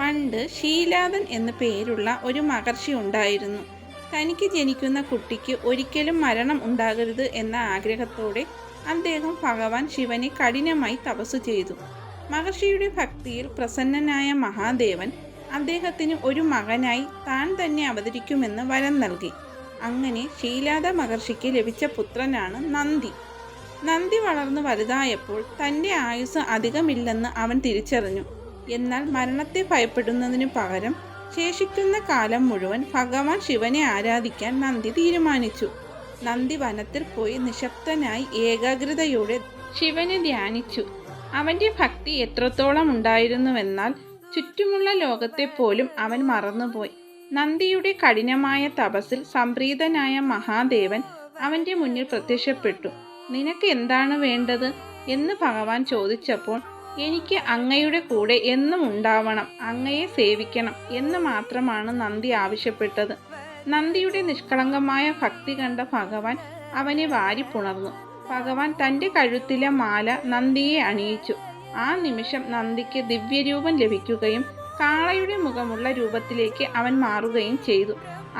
പണ്ട് ശീലാദൻ എന്നു പേരുള്ള ഒരു മഹർഷി ഉണ്ടായിരുന്നു. തനിക്ക് ജനിക്കുന്ന കുട്ടിക്ക് ഒരിക്കലും മരണം ഉണ്ടാകരുത് എന്ന ആഗ്രഹത്തോടെ അദ്ദേഹം ഭഗവാൻ ശിവനെ കഠിനമായി തപസ്സു ചെയ്തു. മഹർഷിയുടെ ഭക്തിയിൽ പ്രസന്നനായ മഹാദേവൻ അദ്ദേഹത്തിന് ഒരു മകനായി താൻ തന്നെ അവതരിക്കുമെന്ന് വരം നൽകി. അങ്ങനെ ശീലാദ മഹർഷിക്ക് ലഭിച്ച പുത്രനാണ് നന്ദി. നന്ദി വളർന്നു വലുതായപ്പോൾ തൻ്റെ ആയുസ് അധികമില്ലെന്ന് അവൻ തിരിച്ചറിഞ്ഞു. എന്നാൽ മരണത്തെ ഭയപ്പെടുന്നതിനു പകരം ശേഷിക്കുന്ന കാലം മുഴുവൻ ഭഗവാൻ ശിവനെ ആരാധിക്കാൻ നന്ദി തീരുമാനിച്ചു. നന്ദി വനത്തിൽ പോയി നിശബ്ദനായി ഏകാഗ്രതയോടെ ശിവനെ ധ്യാനിച്ചു. അവൻ്റെ ഭക്തി എത്രത്തോളം ഉണ്ടായിരുന്നുവെന്നാൽ ചുറ്റുമുള്ള ലോകത്തെ പോലും അവൻ മറന്നുപോയി. നന്ദിയുടെ കഠിനമായ തപസ്സിൽ സംപ്രീതനായ മഹാദേവൻ അവൻ്റെ മുന്നിൽ പ്രത്യക്ഷപ്പെട്ടു. നിനക്ക് എന്താണ് വേണ്ടത് എന്ന് ഭഗവാൻ ചോദിച്ചപ്പോൾ, എനിക്ക് അങ്ങയുടെ കൂടെ എന്നും ഉണ്ടാവണം, അങ്ങയെ സേവിക്കണം എന്ന് മാത്രമാണ് നന്ദി ആവശ്യപ്പെട്ടത്. നന്ദിയുടെ നിഷ്കളങ്കമായ ഭക്തി കണ്ട ഭഗവാൻ അവനെ വാരിപ്പുണർന്നു. ഭഗവാൻ തൻ്റെ കഴുത്തിലെ മാല നന്ദിയെ അണിയിച്ചു. ആ നിമിഷം നന്ദിക്ക് ദിവ്യരൂപം ലഭിക്കുകയും കാളയുടെ മുഖമുള്ള രൂപത്തിലേക്ക് അവൻ മാറുകയും ചെയ്തു.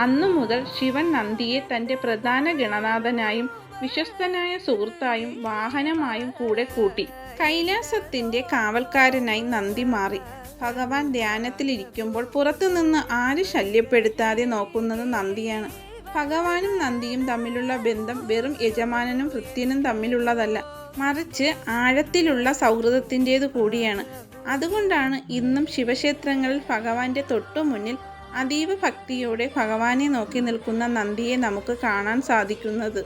അന്നു മുതൽ ശിവൻ നന്ദിയെ തൻ്റെ പ്രധാന ഗണനാഥനായും വിശ്വസ്തനായ സുഹൃത്തായും വാഹനമായും കൂടെ കൂട്ടി. കൈലാസത്തിൻ്റെ കാവൽക്കാരനായി നന്ദി മാറി. ഭഗവാൻ ധ്യാനത്തിലിരിക്കുമ്പോൾ പുറത്തുനിന്ന് ആരും ശല്യപ്പെടുത്താതെ നോക്കുന്നത് നന്ദിയാണ്. ഭഗവാനും നന്ദിയും തമ്മിലുള്ള ബന്ധം വെറും യജമാനനും ഭൃത്യനും തമ്മിലുള്ളതല്ല, മറിച്ച് ആഴത്തിലുള്ള സൗഹൃദത്തിൻ്റേതു കൂടിയാണ്. അതുകൊണ്ടാണ് ഇന്നും ശിവക്ഷേത്രങ്ങളിൽ ഭഗവാന്റെ തൊട്ടുമുന്നിൽ അതീവ ഭക്തിയോടെ ഭഗവാനെ നോക്കി നിൽക്കുന്ന നന്ദിയെ നമുക്ക് കാണാൻ സാധിക്കുന്നത്.